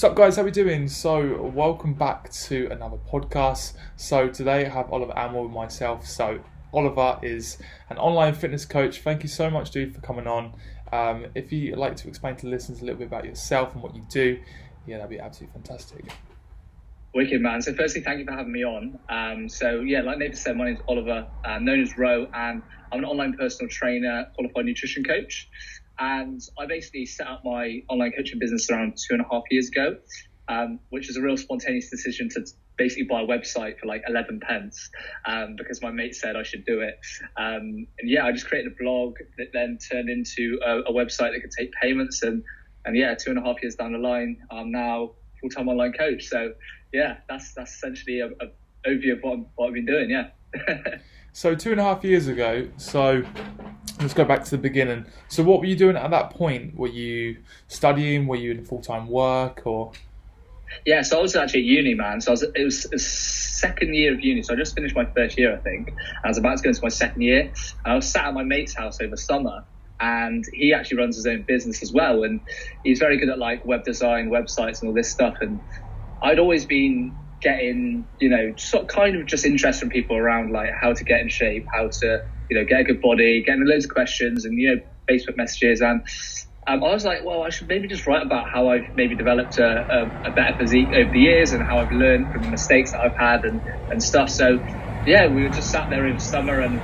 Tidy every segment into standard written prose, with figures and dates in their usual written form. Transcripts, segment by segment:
What's up, guys? How we doing? So welcome back to another podcast. So today I have Oliver Anwar with myself. So Oliver is an online fitness coach. Thank you so much, dude, for coming on. If you'd like to explain to the listeners a little bit about yourself and what you do, that'd be absolutely fantastic. Wicked, man. So firstly, thank you for having me on. Like Nathan said, my name's Oliver, known as Ro, and I'm an online personal trainer, qualified nutrition coach. And I basically set up my online coaching business around 2.5 years ago, which was a real spontaneous decision to basically buy a website for like 11 pence because my mate said I should do it. I just created a blog that then turned into a website that could take payments. And 2.5 years down the line, I'm now full-time online coach. So yeah, that's essentially a overview of what I've been doing. Yeah. So 2.5 years ago, so let's go back to the beginning. So what were you doing at that point? Were you studying? Were you in full-time work or? Yeah, so I was actually at uni, man. So it was a second year of uni. So I just finished my first year, I think. I was about to go into my second year. And I was sat at my mate's house over summer. And he actually runs his own business as well. And he's very good at like web design, websites and all this stuff. And I'd always been getting, sort of kind of just interest from people around like how to get in shape, how to, get a good body, getting loads of questions and, Facebook messages. And I was like, well, I should maybe just write about how I've maybe developed a better physique over the years and how I've learned from the mistakes that I've had and stuff. So, yeah, we were just sat there in summer and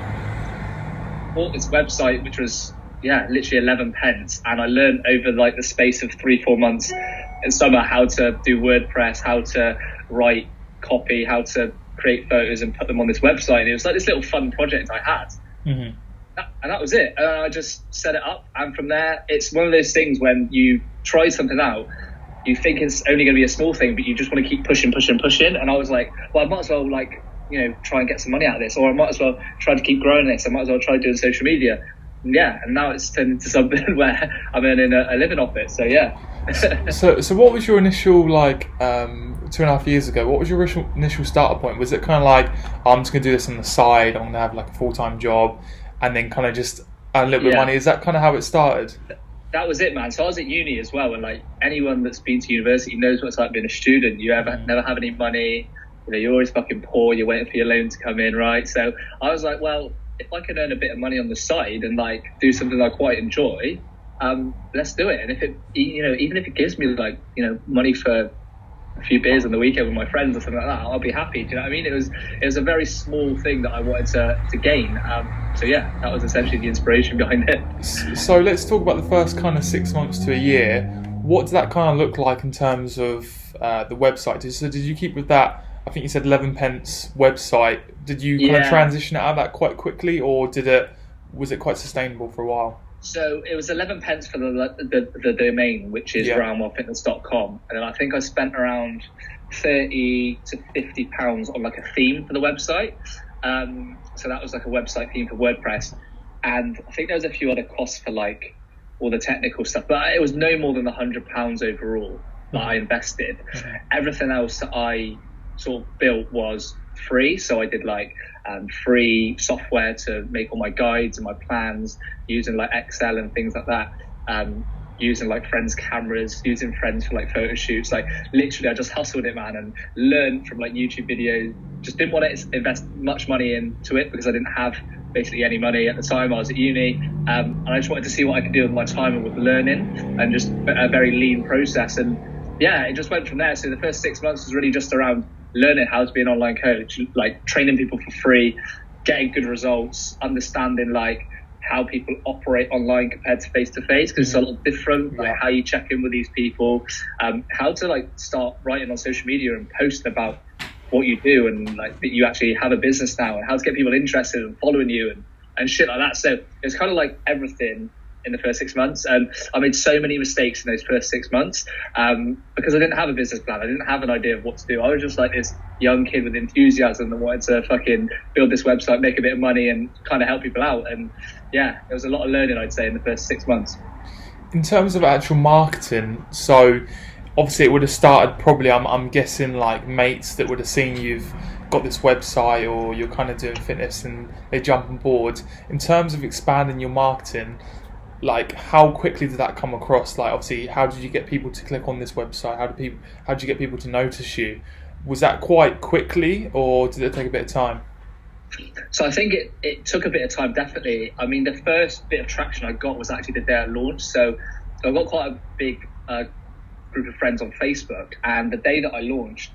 bought this website, which was, literally 11 pence. And I learned over like the space of 3-4 months in summer how to do WordPress, how to write copy, how to create photos and put them on this website. And it was like this little fun project I had. Mm-hmm. And that was it. And I just set it up. And from there, it's one of those things when you try something out, you think it's only going to be a small thing, but you just want to keep pushing. And I was like, well, I might as well try and get some money out of this, or I might as well try to keep growing this. I might as well try doing social media. And now it's turned into something where I'm earning a living off it. So yeah. So what was your initial 2.5 years ago? What was your initial starter point? Was it kind of like, I'm just gonna do this on the side, I'm gonna have like a full-time job, and then kind of just earn a little bit of money? Is that kind of how it started? That was it, man. So I was at uni as well, and like anyone that's been to university knows what it's like being a student. You never have any money. You're always fucking poor. You're waiting for your loan to come in, right? So I was like, well, if I can earn a bit of money on the side and like do something I quite enjoy, let's do it. And if it, even if it gives me like, money for a few beers on the weekend with my friends or something like that, I'll be happy. Do you know what I mean? It was a very small thing that I wanted to gain. That was essentially the inspiration behind it. So let's talk about the first kind of 6 months to a year. What did that kind of look like in terms of the website? Did you keep with that? I think you said 11 pence website. Did you kind of transition out of that quite quickly, or was it quite sustainable for a while? So it was 11 pence for the domain, which is roundwellfitness.com. And then I think I spent around 30 to 50 pounds on like a theme for the website. So that was like a website theme for WordPress. And I think there was a few other costs for like all the technical stuff, but it was no more than £100 overall that I invested. Mm-hmm. Everything else that I sort of built was free. So I did like free software to make all my guides and my plans, using like Excel and things like that, using like friends' cameras, using friends for like photo shoots. Like literally I just hustled it, man, and learned from like YouTube videos. Just didn't want to invest much money into it because I didn't have basically any money at the time. I was at uni, and I just wanted to see what I could do with my time and with learning, and just a very lean process. And it just went from there. So the first 6 months was really just around learning how to be an online coach, like training people for free, getting good results, understanding like how people operate online compared to face because it's a lot different, like how you check in with these people, how to like start writing on social media and posting about what you do, and like that you actually have a business now, and how to get people interested and following you and shit like that. So it's kind of like everything in the first 6 months. And I made so many mistakes in those first 6 months because I didn't have a business plan. I didn't have an idea of what to do. I was just like this young kid with enthusiasm that wanted to fucking build this website, make a bit of money and kind of help people out. And there was a lot of learning, I'd say, in the first 6 months. In terms of actual marketing, so obviously it would have started probably, I'm guessing, like mates that would have seen you've got this website or you're kind of doing fitness and they jump on board. In terms of expanding your marketing, like how quickly did that come across? Like obviously, how did you get people to click on this website? How did you get people to notice you? Was that quite quickly, or did it take a bit of time? So I think it took a bit of time, definitely. I mean, the first bit of traction I got was actually the day I launched. So I've got quite a big group of friends on Facebook, and the day that I launched,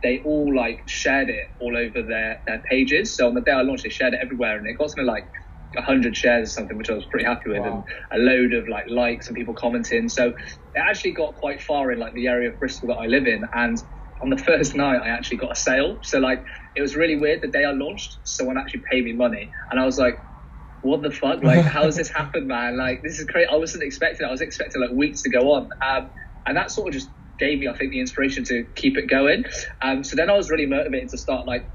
they all like shared it all over their pages. So on the day I launched, they shared it everywhere, and it got something like 100 shares or something, which I was pretty happy with. Wow. And a load of like likes and people commenting. So it actually got quite far in like the area of Bristol that I live in. And on the first night, I actually got a sale. So like, it was really weird. The day I launched, someone actually paid me money, and I was like, what the fuck? Like, how has this happened, man? Like, this is crazy. I wasn't expecting it. I was expecting like weeks to go on. And that sort of just gave me, I think, the inspiration to keep it going. So then I was really motivated to start like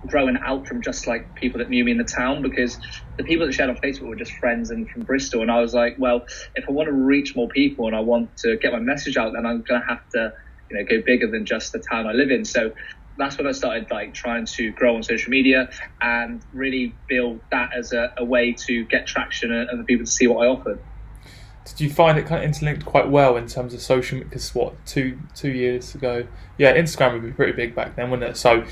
growing out from just like people that knew me in the town, because the people that shared on Facebook were just friends and from Bristol. And I was like, well, if I want to reach more people and I want to get my message out, then I'm going to have to, go bigger than just the town I live in. So that's when I started like trying to grow on social media and really build that as a way to get traction and for people to see what I offered. Did you find it kind of interlinked quite well in terms of social? Because two years ago, yeah, Instagram would be pretty big back then, wouldn't it? So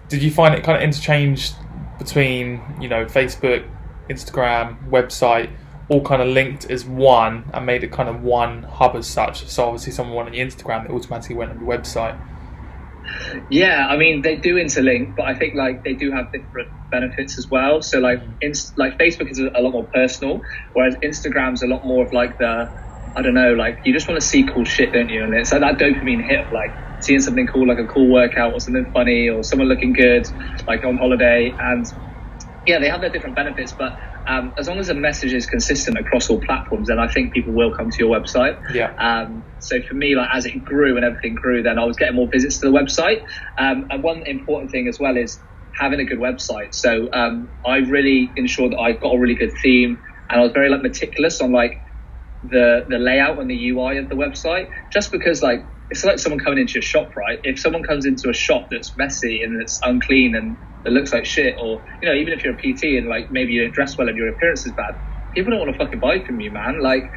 did you find it kind of interchanged between, Facebook, Instagram, website, all kind of linked as one and made it kind of one hub as such? So obviously someone went on your Instagram, they automatically went on your website. Yeah, I mean, they do interlink, but I think like they do have different benefits as well. So like Facebook is a lot more personal, whereas Instagram's a lot more of like like you just want to see cool shit, don't you? And it's like that dopamine hit of like seeing something cool, like a cool workout or something funny or someone looking good, like on holiday. And yeah, they have their different benefits, but as long as the message is consistent across all platforms, then I think people will come to your website. Yeah. So for me, like as it grew and everything grew, then I was getting more visits to the website. And one important thing as well is having a good website. So I really ensured that I got a really good theme, and I was very like meticulous on like the layout and the UI of the website, just because like it's like someone coming into your shop, right? If someone comes into a shop that's messy and it's unclean and it looks like shit, or even if you're a PT and like maybe you don't dress well and your appearance is bad, people don't want to fucking buy from you, man. Like,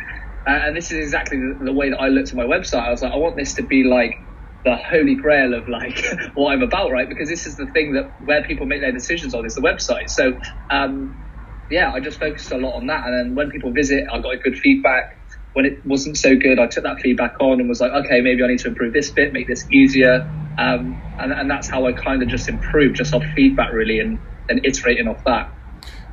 and this is exactly the way that I looked at my website. I was like, I want this to be like the holy grail of like what I'm about, right? Because this is the thing that where people make their decisions on is the website. So I just focused a lot on that, and then when people visit, I got a good feedback. When it wasn't so good, I took that feedback on and was like, okay, maybe I need to improve this bit, make this easier. And that's how I kind of just improved, just off feedback really, and iterating off that.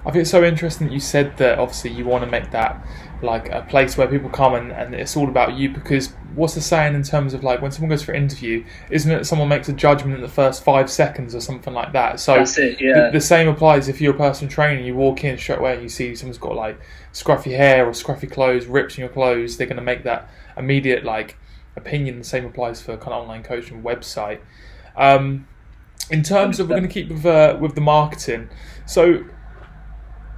I think it's so interesting that you said that obviously you want to make that like a place where people come and it's all about you, because what's the saying in terms of like when someone goes for an interview, isn't it someone makes a judgment in the first 5 seconds or something like that? So that's it, yeah. The same applies if you're a personal trainer, you walk in straight away and you see someone's got like scruffy hair or scruffy clothes, rips in your clothes, they're going to make that immediate like opinion. The same applies for kind of online coaching website. In terms of, we're going to keep with the marketing. So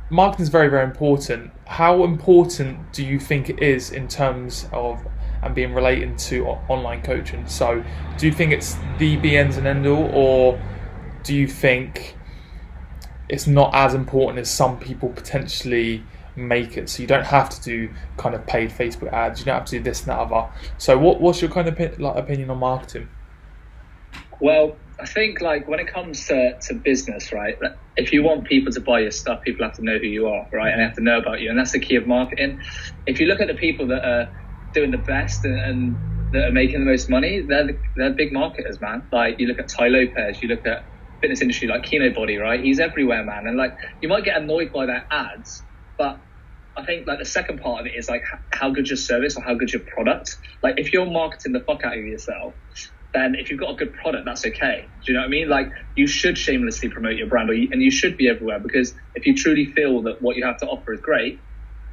marketing is very, very important. How important do you think it is in terms of and being related to online coaching? So do you think it's the be ends and end all, or do you think it's not as important as some people potentially make it? So you don't have to do kind of paid Facebook ads, you don't have to do this and that other. So what's your kind of opinion on marketing? Well, I think like when it comes to business, right, if you want people to buy your stuff, people have to know who you are, right, and they have to know about you, and that's the key of marketing. If you look at the people that are doing the best and that are making the most money, they're big marketers, man. Like you look at Ty Lopez, you look at fitness industry like Kino Body, right? He's everywhere, man. And like you might get annoyed by their ads, but I think like the second part of it is like how good's your service or how good's your product. Like if you're marketing the fuck out of yourself, then if you've got a good product, that's okay. Do you know what I mean? Like you should shamelessly promote your brand, and you should be everywhere, because if you truly feel that what you have to offer is great,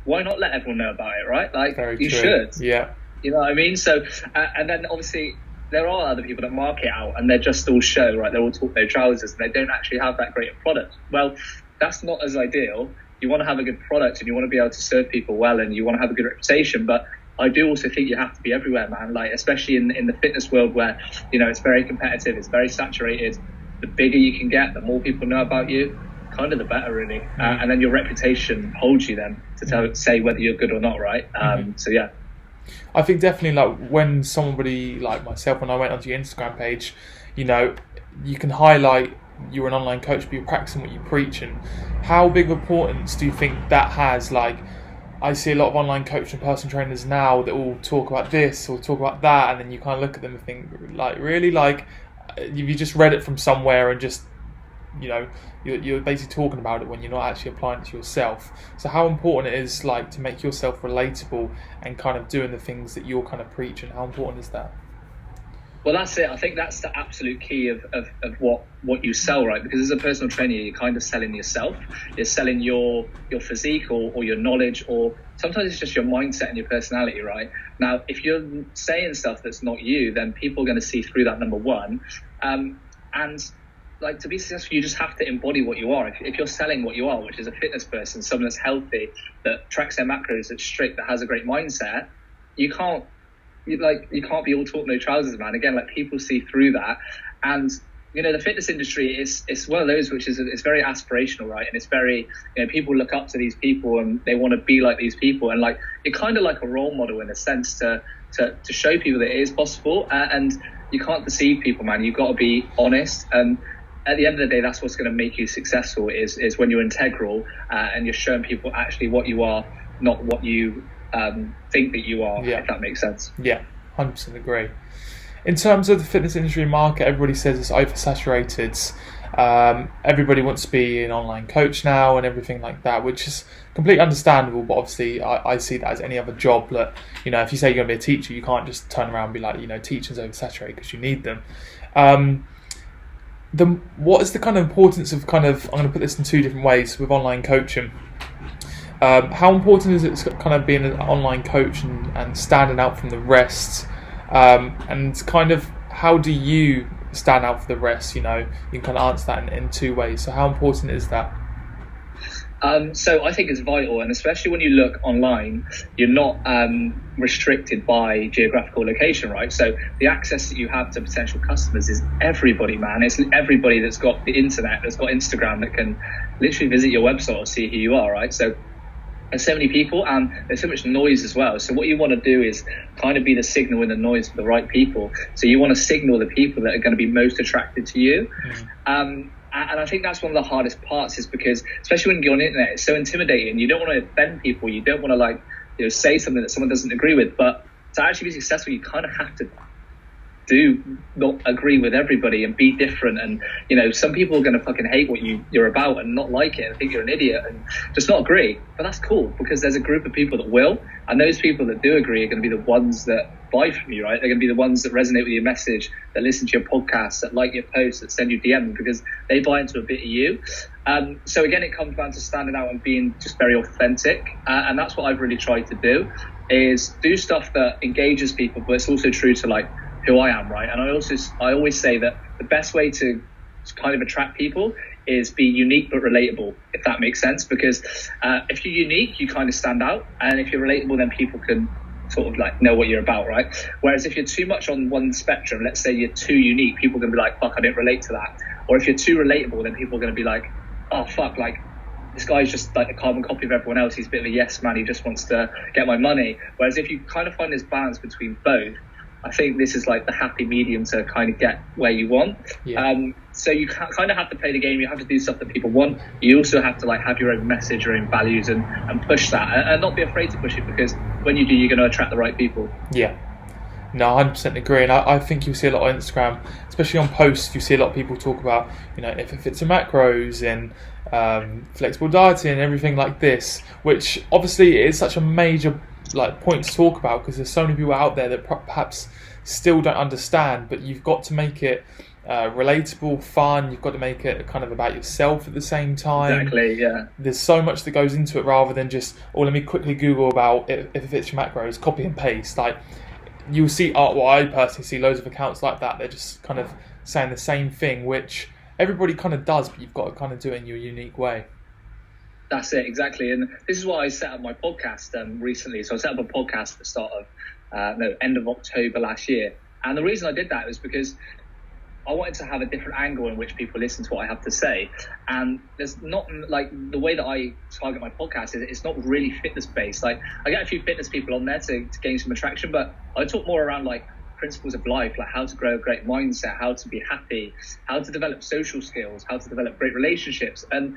why not let everyone know about it, right? Like Very you true. should. Yeah. You know what I mean? So, and then obviously there are other people that market out and they're just all show, right? They're all talk no trousers and they don't actually have that great a product. Well, that's not as ideal. You want to have a good product and you want to be able to serve people well and you want to have a good reputation, but I do also think you have to be everywhere, man. Like, especially in the fitness world where, it's very competitive, it's very saturated. The bigger you can get, the more people know about you. kind of the better, really. And then your reputation holds you then to say whether you're good or not, right? So yeah. I think definitely, like, when somebody like myself, when I went onto your Instagram page, you know, you can highlight you're an online coach, but you're practicing what you preach. And how big of importance do you think that has? Like, I see a lot of online coach and personal trainers now that will talk about this or talk about that, and then you kind of look at them and think, like, really? Like, you just read it from somewhere and just, you know, you're basically talking about it when you're not actually applying it to yourself. So how important it is, like, to make yourself relatable and kind of doing the things that you're kind of preaching? How important is that? Well, that's it. I think that's the absolute key of what you sell, right? Because as a personal trainer, you're kind of selling yourself. You're selling your physique or your knowledge, or sometimes it's just your mindset and your personality, right? Now, if you're saying stuff that's not you, then people are going to see through that, number one. And like, to be successful, you just have to embody what you are. If you're selling what you are, which is a fitness person, someone that's healthy, that tracks their macros, that's strict, that has a great mindset, you can't be all talk, no trousers, man. Again, like, people see through that. And, you know, the fitness industry is one of those which is, it's very aspirational, right? And it's very, you know, people look up to these people and they want to be like these people. And, like, you're kind of like a role model in a sense to show people that it is possible. And you can't deceive people, man. You've got to be honest. And at the end of the day, that's what's going to make you successful is when you're integral and you're showing people actually what you are, not what you think that you are, if that makes sense. Yeah, 100% agree. In terms of the fitness industry market, everybody says it's oversaturated. Everybody wants to be an online coach now and everything like that, which is completely understandable. But obviously, I see that as any other job. That, you know, if you say you're going to be a teacher, you can't just turn around and be like, you know, teaching's oversaturated, because you need them. What is the kind of importance of I'm going to put this in two different ways with online coaching. How important is it kind of being an online coach and standing out from the rest? And kind of how do you stand out for the rest? You know, you can kind of answer that in two ways. So how important is that? So I think it's vital, and especially when you look online, you're not restricted by geographical location, right? So the access that you have to potential customers is everybody, man. It's everybody that's got the internet, that's got Instagram, that can literally visit your website or see who you are, right? So there's so many people and there's so much noise as well. So what you want to do is kind of be the signal in the noise for the right people. So you want to signal the people that are going to be most attracted to you. And I think that's one of the hardest parts, is because especially when you're on the internet, it's so intimidating. You don't want to offend people. You don't want to, like, you know, say something that someone doesn't agree with. But to actually be successful, you kind of have to not agree with everybody and be different. And, you know, some people are going to fucking hate what you're about and not like it and think you're an idiot and just not agree. But that's cool, because there's a group of people that will, and those people that do agree are going to be the ones that buy from you, right? They're going to be the ones that resonate with your message, that listen to your podcasts, that like your posts, that send you DMs, because they buy into a bit of you. So again, it comes down to standing out and being just very authentic. And that's what I've really tried to do, is do stuff that engages people, but it's also true to, like, who I am, right? And I always say that the best way to kind of attract people is be unique but relatable, if that makes sense. Because if you're unique, you kind of stand out, and if you're relatable, then people can sort of, like, know what you're about, right? Whereas if you're too much on one spectrum, let's say you're too unique, people are going to be like, fuck, I didn't relate to that. Or if you're too relatable, then people are going to be like, oh fuck, like, this guy's just like a carbon copy of everyone else, he's a bit of a yes man, he just wants to get my money. Whereas if you kind of find this balance between both, I think this is like the happy medium to kind of get where you want. So you kind of have to play the game. You have to do stuff that people want. You also have to, like, have your own message, your own values, and push that, and not be afraid to push it, because when you do, you're going to attract the right people. No, 100% agree. And I think you'll see a lot on Instagram, especially on posts, you see a lot of people talk about, you know, if it fits your macros and flexible dieting and everything like this, which obviously is such a major, like, point to talk about, because there's so many people out there that perhaps still don't understand. But you've got to make it relatable, fun. You've got to make it kind of about yourself at the same time. Exactly, yeah. There's so much that goes into it, rather than just, let me quickly Google about if it fits your macros, copy and paste. Like, you'll see, I personally see loads of accounts like that. They're just kind of saying the same thing, which everybody kind of does, but you've got to kind of do it in your unique way. That's it, exactly. And this is why I set up my podcast recently. So I set up a podcast at the start of, end of October last year. And the reason I did that was because I wanted to have a different angle in which people listen to what I have to say. And there's not like the way that I target my podcast is it's not really fitness based. Like I get a few fitness people on there to gain some attraction, but I talk more around like principles of life, like how to grow a great mindset, how to be happy, how to develop social skills, how to develop great relationships. And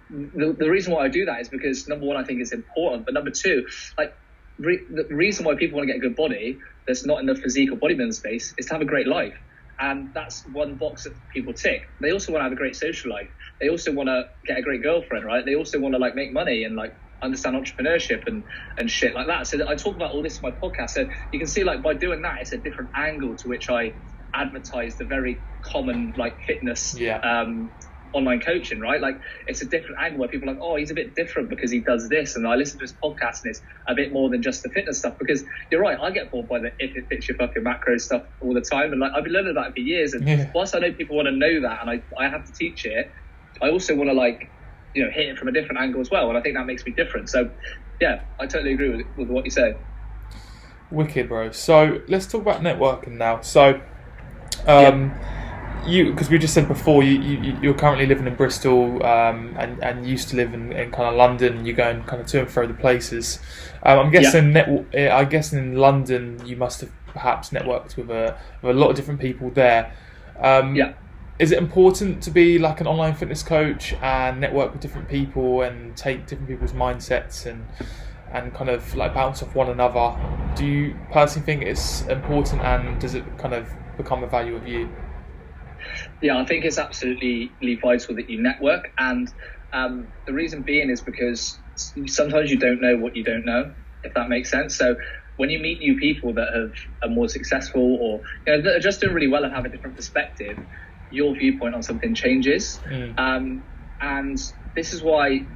the reason why I do that is because number one, I think it's important, but number two, like the reason why people want to get a good body that's not in the physique or bodybuilding space is to have a great life. And that's one box that people tick. They also want to have a great social life. They also want to get a great girlfriend, right? They also want to like make money and like understand entrepreneurship and shit like that. So I talk about all this in my podcast. So you can see like by doing that, it's a different angle to which I advertise the very common like fitness online coaching, right? Like it's a different angle where people are like, oh, he's a bit different because he does this. And I listen to his podcast and it's a bit more than just the fitness stuff, because you're right, I get bored by the if it fits your fucking macro stuff all the time. And like I've been learning that for years. And whilst I know people want to know that and I have to teach it, I also want to like, you know, hit it from a different angle as well. And I think that makes me different. So yeah, I totally agree with what you say. Wicked, bro. So let's talk about networking now. So you, because we just said before, you're currently living in Bristol, and used to live in kind of London. You're going kind of to and fro the places. I'm guessing I guess in London you must have perhaps networked with a lot of different people there. Is it important to be like an online fitness coach and network with different people and take different people's mindsets and kind of like bounce off one another? Do you personally think it's important, and does it kind of become a value of you? Yeah, I think it's absolutely vital that you network, and the reason being is because sometimes you don't know what you don't know, if that makes sense. So when you meet new people that are more successful, or you know, that are just doing really well and have a different perspective, your viewpoint on something changes. And this is why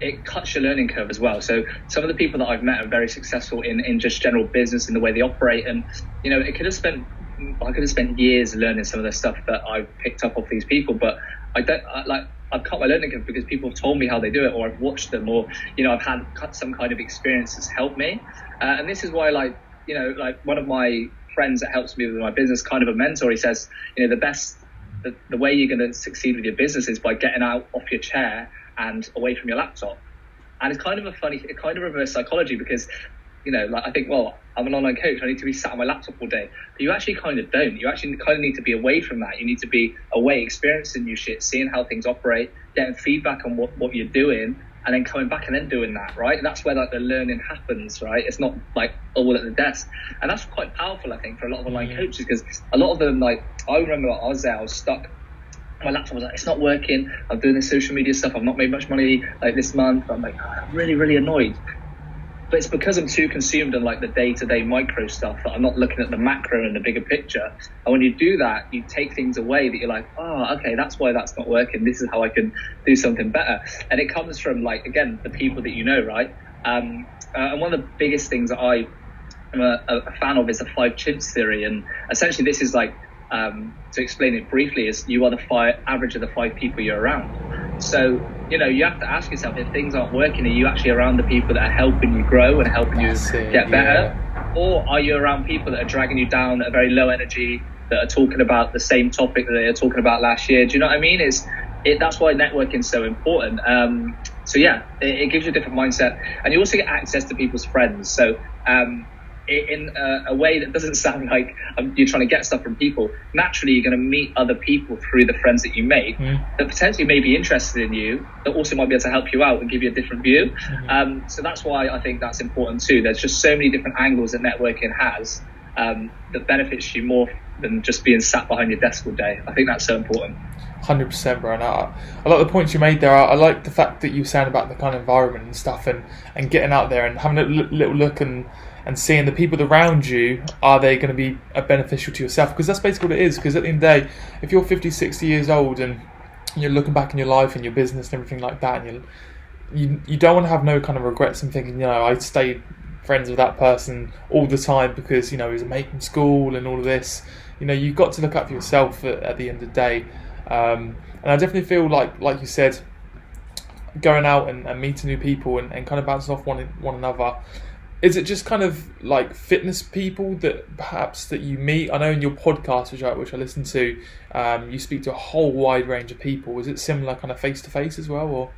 it cuts your learning curve as well. So some of the people that I've met are very successful in just general business and the way they operate, and you know, I could have spent years learning some of the stuff that I've picked up off these people, but I've cut my learning curve because people have told me how they do it, or I've watched them, or you know, I've had some kind of experience that's helped me. And this is why, like, you know, like one of my friends that helps me with my business, kind of a mentor, he says, you know, the way you're going to succeed with your business is by getting out off your chair and away from your laptop. And it's kind of a reverse psychology, because you know, like I think, well, I'm an online coach, I need to be sat on my laptop all day. But you actually kind of don't. You actually kind of need to be away from that. You need to be away, experiencing new shit, seeing how things operate, getting feedback on what you're doing, and then coming back and then doing that, right? And that's where like the learning happens, right? It's not like all at the desk. And that's quite powerful, I think, for a lot of online coaches, because a lot of them, like, I remember I was there, I was stuck. My laptop was like, it's not working. I'm doing this social media stuff. I've not made much money like this month. I'm like, I'm really, really annoyed. But it's because I'm too consumed in like the day-to-day micro stuff that I'm not looking at the macro and the bigger picture. And when you do that, you take things away that you're like, oh, okay, that's why that's not working. This is how I can do something better. And it comes from, like, again, the people that you know, right? And one of the biggest things that I'm a fan of is the 5 chimps theory. And essentially this is like, to explain it briefly, is you are the average of the 5 people you're around. So, you know, you have to ask yourself, if things aren't working, are you actually around the people that are helping you grow and helping you get better? Yeah. Or are you around people that are dragging you down, that are very low energy, that are talking about the same topic that they were talking about last year? Do you know what I mean? That's why networking is so important. So yeah, it gives you a different mindset, and you also get access to people's friends. So in a way that doesn't sound like you're trying to get stuff from people. Naturally, you're going to meet other people through the friends that you make that potentially may be interested in you, that also might be able to help you out and give you a different view. So that's why I think that's important too. There's just so many different angles that networking has that benefits you more than just being sat behind your desk all day. I think that's so important. 100%, bro. And I like the points you made there. I like the fact that you sound about the kind of environment and stuff, and getting out there and having a little look and seeing the people around you, are they going to be beneficial to yourself? Because that's basically what it is. Because at the end of the day, if you're 50, 60 years old and you're looking back in your life and your business and everything like that, and you don't want to have no kind of regrets and thinking, you know, I stayed friends with that person all the time because, you know, he was a mate from school and all of this. You know, you've got to look up for yourself at the end of the day. And I definitely feel like you said, going out and meeting new people and kind of bouncing off one another, is it just kind of like fitness people that perhaps that you meet? I know in your podcast, which I listen to, you speak to a whole wide range of people. Is it similar kind of face to face as well, or?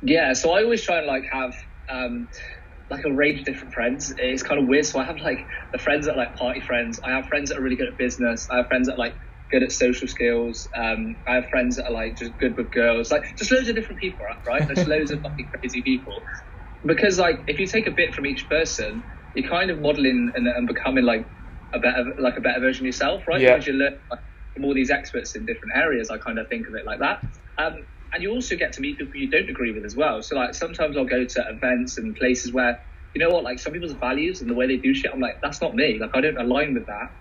Yeah, so I always try and like have like a range of different friends. It's kind of weird. So I have like the friends that are like party friends. I have friends that are really good at business. I have friends that are like good at social skills. I have friends that are like just good with girls. Like just loads of different people, right? There's loads of fucking crazy people. Because like if you take a bit from each person, you're kind of modeling and becoming like a better version of yourself, right? Yeah. Because you learn like, from all these experts in different areas. I kind of think of it like that. And you also get to meet people you don't agree with as well. So like sometimes I'll go to events and places where, you know what, like some people's values and the way they do shit, I'm like, that's not me. Like I don't align with that.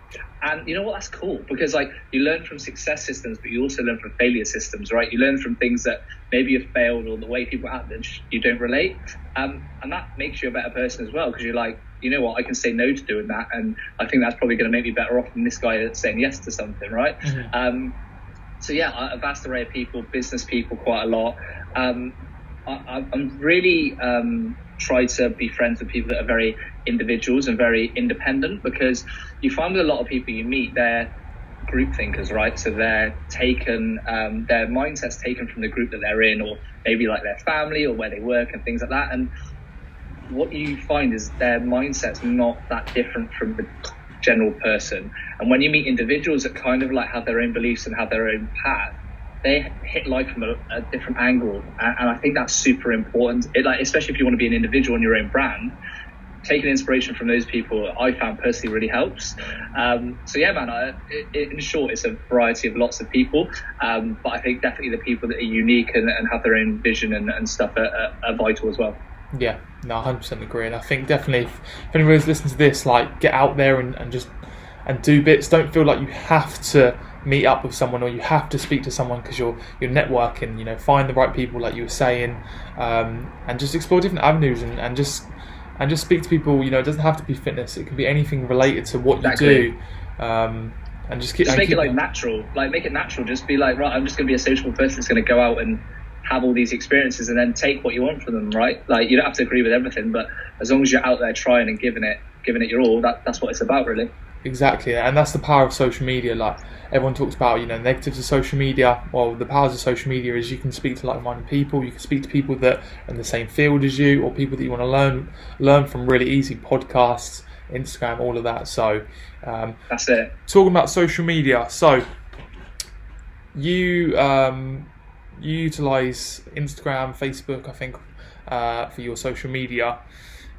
And you know what, that's cool, because like you learn from success systems, but you also learn from failure systems, right? You learn from things that maybe you've failed or the way people act that you don't relate. And that makes you a better person as well, because you're like, you know what, I can say no to doing that. And I think that's probably going to make me better off than this guy that's saying yes to something, right? Mm-hmm. So yeah, a vast array of people, business people, quite a lot. I'm really try to be friends with people that are very individuals and very independent, because you find with a lot of people you meet, they're group thinkers, right? So they're taken, their mindset's taken from the group that they're in, or maybe like their family or where they work and things like that. And what you find is their mindset's not that different from the general person. And when you meet individuals that kind of like have their own beliefs and have their own path, they hit life from a different angle. And I think that's super important. Like, especially if you want to be an individual in your own brand, taking inspiration from those people, I found personally really helps. So yeah, man, in short, it's a variety of lots of people. But I think definitely the people that are unique and have their own vision and stuff are vital as well. Yeah, no, 100% agree. And I think definitely if anybody's listening to this, like get out there and just do bits. Don't feel like you have to meet up with someone or you have to speak to someone because you're networking. You know, find the right people, like you were saying, and just explore different avenues and just speak to people. You know, it doesn't have to be fitness. It can be anything related to what you do. And just make it like natural. Like make it natural. Just be like, right, I'm just going to be a sociable person that's going to go out and have all these experiences and then take what you want from them, right? Like you don't have to agree with everything, but as long as you're out there trying and giving it your all, that's what it's about, really. Exactly, and that's the power of social media. Like everyone talks about, you know, negatives of social media. Well, the powers of social media is you can speak to like-minded people. You can speak to people that are in the same field as you, or people that you want to learn from really easy. Podcasts, Instagram, all of that. So that's it. Talking about social media, so you utilize Instagram, Facebook, I think, for your social media.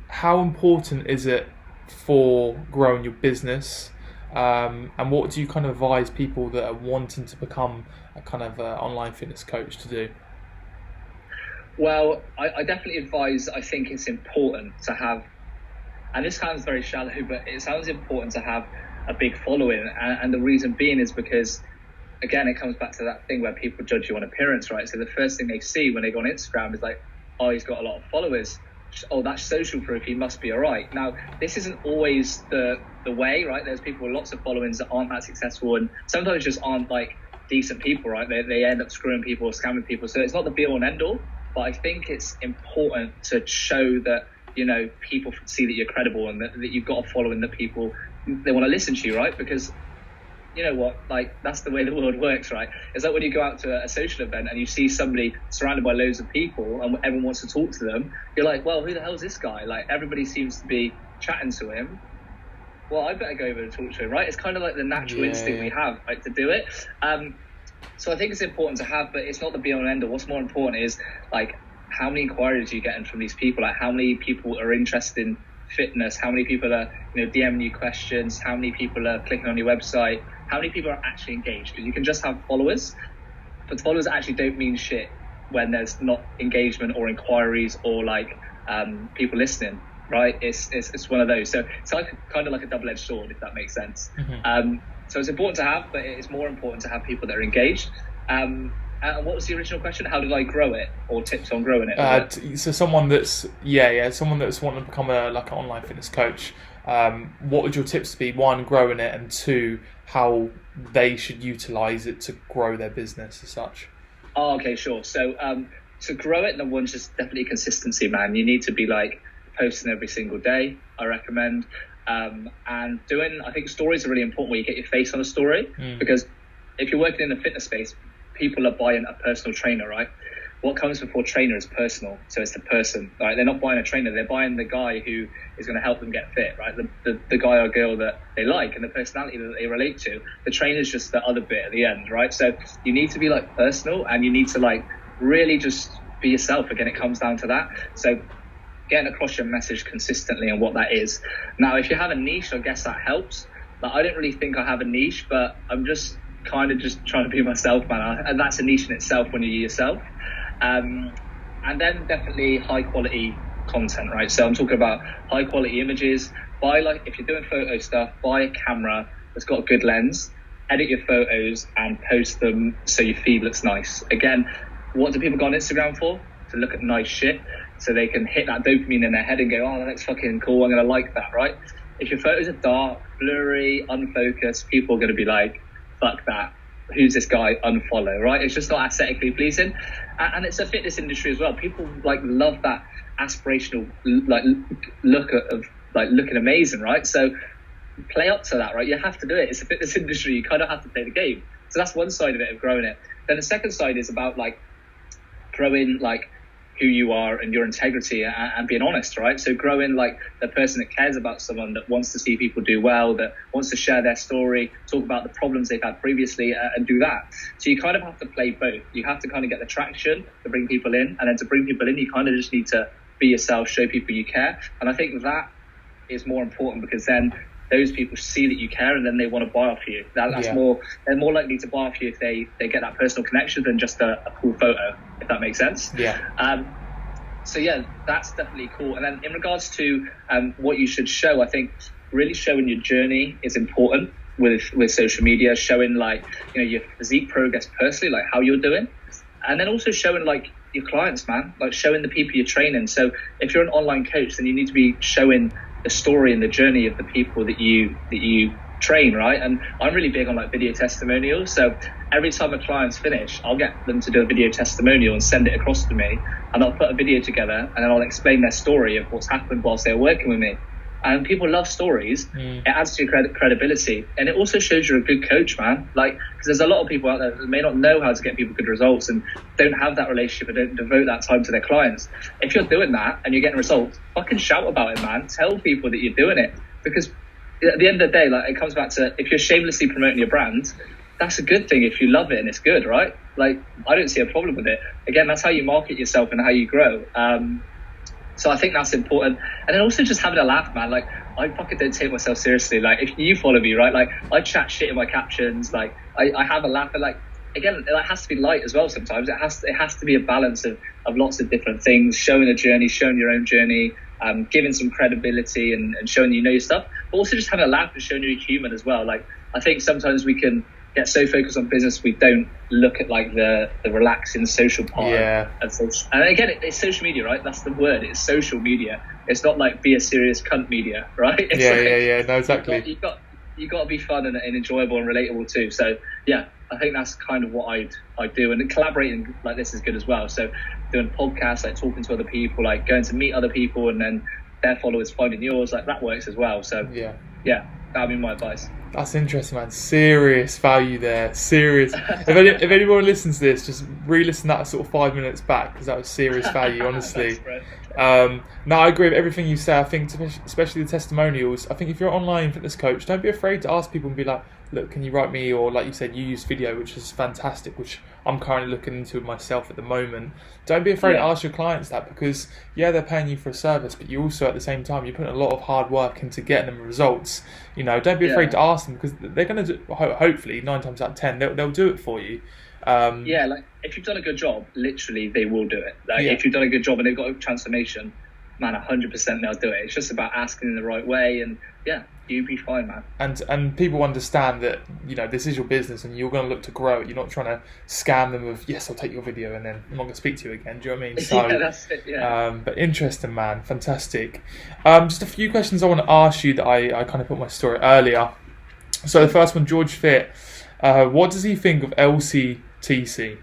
How important is it for growing your business, and what do you kind of advise people that are wanting to become a kind of online fitness coach to do? Well, I definitely advise, I think it's important to have, and this sounds very shallow, but it sounds important to have a big following, and the reason being is because, again, it comes back to that thing where people judge you on appearance, right? So the first thing they see when they go on Instagram is like, oh, he's got a lot of followers. Oh, that's social proof, he must be all right. Now, this isn't always the way, right? There's people with lots of followings that aren't that successful and sometimes just aren't like decent people, right? They end up screwing people or scamming people. So it's not the be all and end all, but I think it's important to show that, you know, people see that you're credible and that you've got a following, that people, they want to listen to you, right? Because you know what, like that's the way the world works, right? It's like when you go out to a social event and you see somebody surrounded by loads of people and everyone wants to talk to them, you're like, well, who the hell is this guy? Like everybody seems to be chatting to him. Well, I better go over and talk to him, right? It's kind of like the natural instinct we have, like, to do it. So I think it's important to have, but it's not the be all and end all. What's more important is like how many inquiries are you getting from these people? Like how many people are interested in fitness? How many people are, you know, DMing you questions? How many people are clicking on your website? How many people are actually engaged? Because you can just have followers, but followers actually don't mean shit when there's not engagement or inquiries or like people listening, right? It's one of those. So it's like kind of like a double-edged sword, if that makes sense. Mm-hmm. So it's important to have, but it's more important to have people that are engaged. And what was the original question? How did I grow it, or tips on growing it? So someone that's someone that's wanting to become an online fitness coach. What would your tips be? One, growing it, and two, how they should utilize it to grow their business as such. Oh, okay, sure. So to grow it, number one's just definitely consistency, man. You need to be like posting every single day, I recommend. And I think stories are really important where you get your face on a story, because if you're working in the fitness space, people are buying a personal trainer, right? What comes before trainer is personal. So it's the person, right? They're not buying a trainer. They're buying the guy who is going to help them get fit, right? The guy or girl that they like and the personality that they relate to. The trainer is just the other bit at the end, right? So you need to be like personal, and you need to like really just be yourself. Again, it comes down to that. So getting across your message consistently and what that is. Now, if you have a niche, I guess that helps. Like, I don't really think I have a niche, but I'm just kind of just trying to be myself, man. And that's a niche in itself when you're yourself. And then definitely high quality content, right? So I'm talking about high quality images. If you're doing photo stuff, buy a camera that's got a good lens, edit your photos and post them so your feed looks nice. Again, what do people go on Instagram for? To look at nice shit, so they can hit that dopamine in their head and go, oh, that looks fucking cool, I'm going to like that, right? If your photos are dark, blurry, unfocused, people are going to be like, fuck that. Who's this guy? Unfollow, right? It's just not aesthetically pleasing. And it's a fitness industry as well. People like love that aspirational like look of like looking amazing, right? So play up to that, right? You have to do it. It's a fitness industry. You kind of have to play the game. So that's one side of it, of growing it. Then the second side is about like growing like who you are and your integrity and being honest, right? So growing like the person that cares about someone, that wants to see people do well, that wants to share their story, talk about the problems they've had previously, and do that. So you kind of have to play both. You have to kind of get the traction to bring people in, and then to bring people in, you kind of just need to be yourself, show people you care. And I think that is more important, because then those people see that you care, and then they want to buy off you. That's more. They're more likely to buy off you if they get that personal connection than just a cool photo, if that makes sense. Yeah. So yeah, that's definitely cool. And then in regards to what you should show, I think really showing your journey is important with social media. Showing like, you know, your physique progress personally, like how you're doing, and then also showing like your clients, man, like showing the people you're training. So if you're an online coach, then you need to be showing the story and the journey of the people that you train, right? And I'm really big on like video testimonials. So every time a client's finish, I'll get them to do a video testimonial and send it across to me, and I'll put a video together and then I'll explain their story of what's happened whilst they're working with me. And people love stories. It adds to your credibility, and it also shows you're a good coach, man. Like, because there's a lot of people out there that may not know how to get people good results and don't have that relationship and don't devote that time to their clients. If you're doing that and you're getting results, fucking shout about it, man. Tell people that you're doing it, because at the end of the day, like, it comes back to, if you're shamelessly promoting your brand, that's a good thing if you love it and it's good, right? Like, I don't see a problem with it. Again, that's how you market yourself and how you grow. So I think that's important. And then also just having a laugh, man. Like, I fucking don't take myself seriously. Like, if you follow me, right, like, I chat shit in my captions. Like, I have a laugh. And like, again, it has to be light as well sometimes. It has to be a balance of lots of different things, showing a journey, showing your own journey, giving some credibility and showing you know your stuff, but also just having a laugh and showing you're human as well. Like, I think sometimes we can get so focused on business, we don't look at like the relaxing social part. Yeah. And again, it's social media, right? That's the word. It's social media. It's not like be a serious cunt media, right? It's yeah. No, exactly. You got to be fun and enjoyable and relatable too. So yeah, I think that's kind of what I do. And collaborating like this is good as well. So doing podcasts, like talking to other people, like going to meet other people, and then their followers finding yours, like that works as well. So yeah, that'd be my advice. That's interesting, man. Serious value there. Serious. If anyone listens to this, just re-listen that sort of 5 minutes back, because that was serious value, honestly. No, I agree with everything you say. I think, especially the testimonials, I think if you're an online fitness coach, don't be afraid to ask people and be like, look, can you write me? Or like you said, you use video, which is fantastic, which I'm currently looking into myself at the moment. Don't be afraid to ask your clients that, because they're paying you for a service, but you also at the same time, you're putting a lot of hard work into getting them results. You know, don't be afraid to ask them, because they're going to do, hopefully 9 times out of 10 they'll do it for you. Like if you've done a good job, literally they will do it. Like if you've done a good job and they've got a transformation, man, 100% they'll do it. It's just about asking in the right way, and you'll be fine, man. And people understand that, you know, this is your business and you're going to look to grow it. You're not trying to scam them with, yes, I'll take your video and then I'm not going to speak to you again. Do you know what I mean? So, that's it, but interesting, man. Fantastic. Just a few questions I want to ask you that I kind of put in my story earlier. So the first one, George Fit. What does he think of LCTC?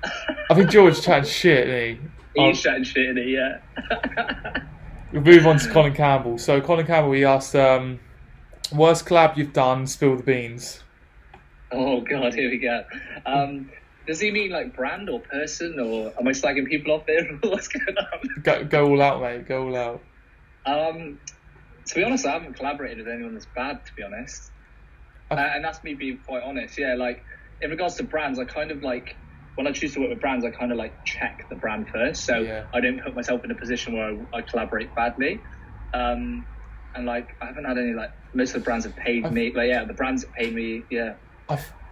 I think George chatting shit, isn't he? He's chatting shit, isn't he? Yeah. We'll move on to Colin Campbell. So Colin Campbell, he asked, worst collab you've done, spill the beans. Oh God, here we go. Does he mean like brand or person, or am I slagging people off there? What's going on? Go all out, mate. Go all out. To be honest, I haven't collaborated with anyone that's bad, to be honest. And that's me being quite honest. Yeah, like in regards to brands, I kind of like, when I choose to work with brands, I kind of like check the brand first. So I don't put myself in a position where I collaborate badly. And like, I haven't had any, like, most of the brands have paid me. Like, yeah, the brands have paid me, yeah.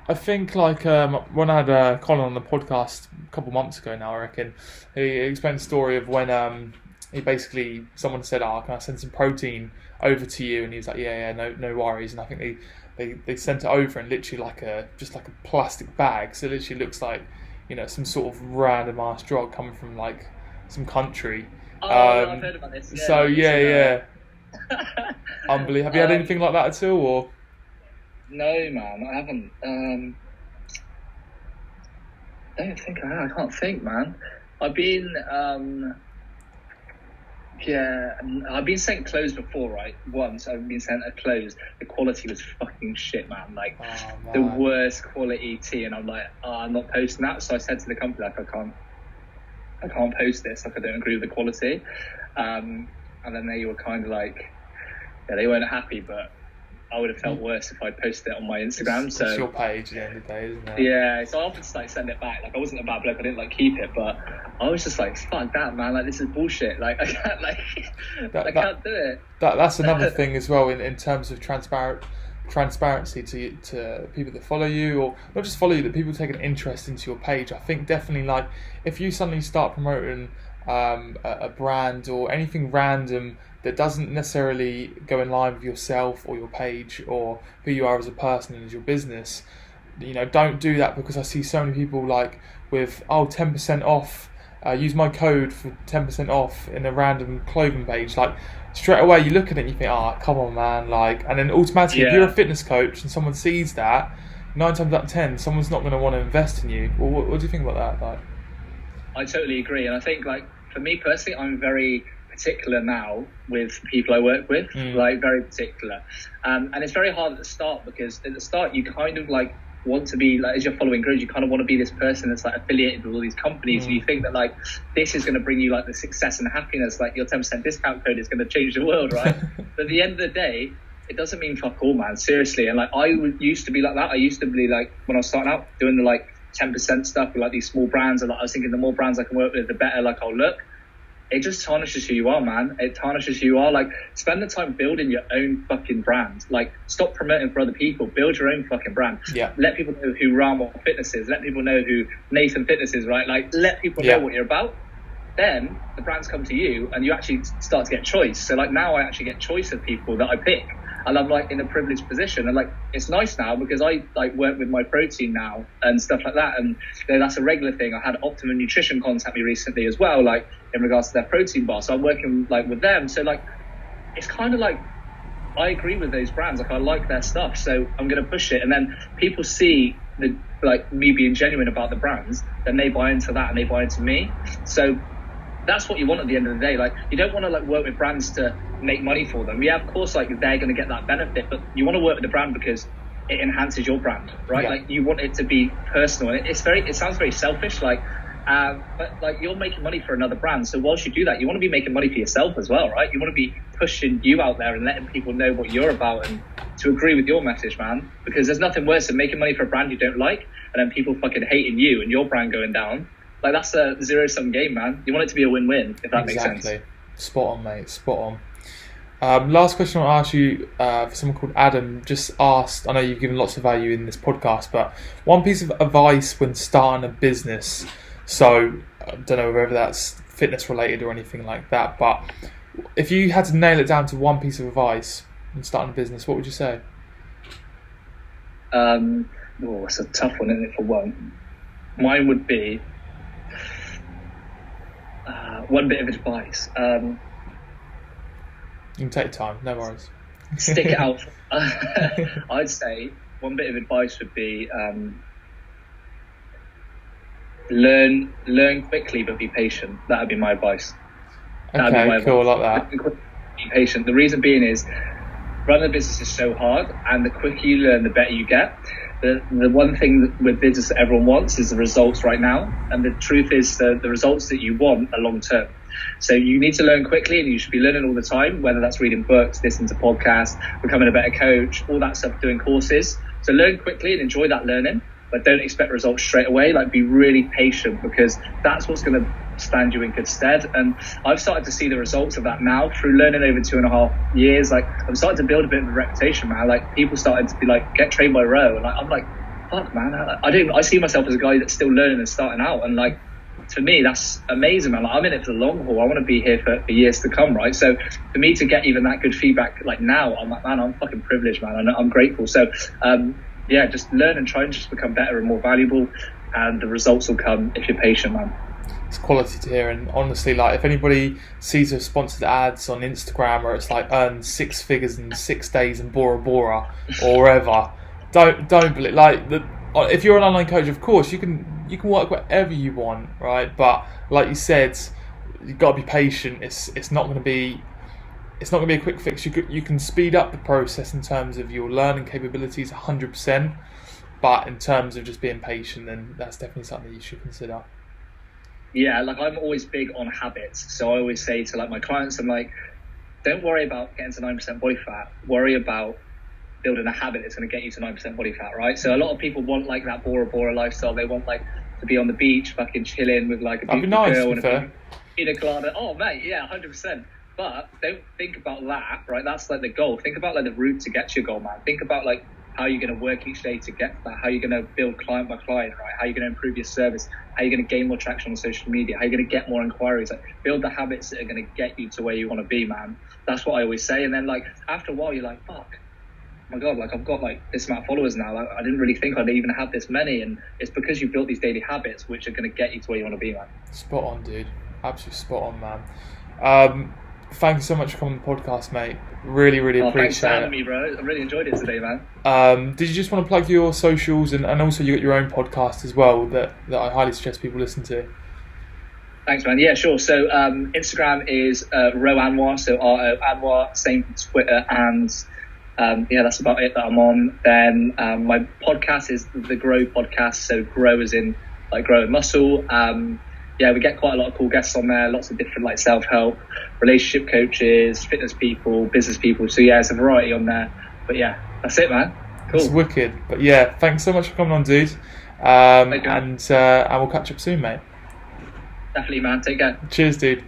I think like when I had Colin on the podcast a couple months ago now, I reckon, he explained the story of when he basically, someone said, can I send some protein over to you? And he's like, yeah, no worries. And I think they sent it over and literally just like a plastic bag. So it literally looks like, some sort of random ass drug coming from like some country. I've heard about this. Yeah, so yeah. Unbelievable. Have you had anything like that at all, or? No, man, I haven't. I don't think I have. I can't think, man. I've been, I've been sent clothes before, right? Once I've been sent a clothes. The quality was fucking shit, man. Like the worst quality tee, and I'm like, I'm not posting that. So I said to the company, like, I can't post this. Like, I don't agree with the quality. And then they were kind of like, they weren't happy, but I would have felt worse if I'd posted it on my Instagram. It's your page at the end of the day, isn't it? Yeah, so I often just like send it back. Like, I wasn't a bad bloke, I didn't like keep it, but I was just like, fuck that, man. Like, this is bullshit. Like, I can't I can't do it. That's another thing as well in terms of transparency to people that follow you, or not just follow you, that people take an interest into your page. I think definitely, like, if you suddenly start promoting a brand or anything random that doesn't necessarily go in line with yourself or your page or who you are as a person and as your business, don't do that, because I see so many people like with 10% off, use my code for 10% off in a random clothing page. Like, straight away you look at it and you think, come on, man, like, and then automatically if you're a fitness coach and someone sees that, 9 times out of 10 someone's not going to want to invest in you. Well, what do you think about that? Like, I totally agree, and I think, like, for me personally, I'm very particular now with people I work with, like, very particular, and it's very hard at the start, because at the start you kind of like want to be, like, as you're following growth, you kind of want to be this person that's like affiliated with all these companies, and you think that like this is going to bring you like the success and happiness, like your 10% discount code is going to change the world, right? But at the end of the day, it doesn't mean fuck all, man, seriously. And like, I used to be like that. I used to be like, when I was starting out doing the like 10% stuff with like these small brands, and like, I was thinking the more brands I can work with, the better like I'll look. It just tarnishes who you are, man. It tarnishes who you are. Like, spend the time building your own fucking brand. Like, stop promoting for other people. Build your own fucking brand. Yeah. Let people know who Ramon Fitness is. Let people know who Nathan Fitness is, right? Like, let people know what you're about. Then the brands come to you, and you actually start to get choice. So like, now I actually get choice of people that I pick. And I'm like in a privileged position, and like, it's nice now because I like work with my protein now and stuff like that, and that's a regular thing. I had Optimum Nutrition contact me recently as well, like in regards to their protein bar, so I'm working like with them. So like, it's kind of like, I agree with those brands, like I like their stuff, so I'm going to push it, and then people see the like me being genuine about the brands, then they buy into that and they buy into me. So that's what you want at the end of the day. Like, you don't want to like work with brands to make money for them. Yeah, of course, like they're going to get that benefit, but you want to work with the brand because it enhances your brand, right? Yeah. Like, you want it to be personal. And it sounds very selfish, like, but like, you're making money for another brand. So whilst you do that, you want to be making money for yourself as well, right? You want to be pushing you out there and letting people know what you're about and to agree with your message, man. Because there's nothing worse than making money for a brand you don't like, and then people fucking hating you and your brand going down. Like, that's a zero-sum game, man. You want it to be a win-win, if that makes sense. Spot on, mate. Spot on. Last question I'll ask you, for someone called Adam, just asked, I know you've given lots of value in this podcast, but one piece of advice when starting a business. So, I don't know whether that's fitness-related or anything like that, but if you had to nail it down to one piece of advice when starting a business, what would you say? It's a tough one, isn't it, for one? Mine would be... one bit of advice. You can take time, no worries. Stick it out. I'd say one bit of advice would be learn quickly, but be patient. That would be my advice. Okay, cool, I like that. Be patient. The reason being is running a business is so hard, and the quicker you learn, the better you get. The one thing with business that everyone wants is the results right now, and the truth is the results that you want are long term. So you need to learn quickly, and you should be learning all the time, whether that's reading books, listening to podcasts, becoming a better coach, all that stuff, doing courses. So learn quickly and enjoy that learning, but don't expect results straight away. Like, be really patient, because that's what's going to stand you in good stead. And I've started to see the results of that now through learning over 2.5 years. Like, I'm starting to build a bit of a reputation, man. Like, people started to be like, get trained by Ro, and like, I'm like, fuck, man, I see myself as a guy that's still learning and starting out, and like, to me, that's amazing, man. Like, I'm in it for the long haul. I want to be here for years to come, right? So for me to get even that good feedback like now, I'm like, man, I'm fucking privileged, man. I'm grateful. So yeah, just learn and try and just become better and more valuable, and the results will come if you're patient, man. It's quality to hear. And honestly, like, if anybody sees a sponsored ads on Instagram where it's like earn 6 figures in 6 days in Bora Bora or wherever, don't believe. Like, if you're an online coach, of course you can work whatever you want, right? But like you said, you've got to be patient. It's not going to be a quick fix. You can speed up the process in terms of your learning capabilities 100%, but in terms of just being patient, then that's definitely something you should consider. Yeah, like, I'm always big on habits. So I always say to like my clients, I'm like, don't worry about getting to 9% body fat. Worry about building a habit that's going to get you to 9% body fat, right? So a lot of people want like that Bora Bora lifestyle. They want like to be on the beach, fucking chilling with like a beautiful girl and a pina colada. Oh, mate, yeah, 100%. But don't think about that, right? That's like the goal. Think about like the route to get to your goal, man. Think about like how you're going to work each day to get to that, how you're going to build client by client, right? How you're going to improve your service, how you're going to gain more traction on social media, how you're going to get more inquiries. Like, build the habits that are going to get you to where you want to be, man. That's what I always say. And then like after a while, you're like, fuck, oh my God, like, I've got like this amount of followers now. Like, I didn't really think I'd even have this many. And it's because you built these daily habits which are going to get you to where you want to be, man. Spot on, dude. Absolutely spot on, man. Thank you so much for coming on the podcast, mate. Really appreciate thanks for having me, bro. I really enjoyed it today, man. Did you just want to plug your socials, and also you got your own podcast as well that I highly suggest people listen to? Thanks, man. Yeah, sure. So Instagram is Ro Anwar, so R-O Anwar, same for Twitter, and yeah, that's about it that I'm on. Then my podcast is the Grow podcast, so grow as in like growing muscle. Yeah, we get quite a lot of cool guests on there, lots of different like self-help, relationship coaches, fitness people, business people. So yeah, it's a variety on there. But yeah, that's it, man. Cool. It's wicked. But yeah, thanks so much for coming on, dude. And we'll catch up soon, mate. Definitely, man. Take care. Cheers, dude.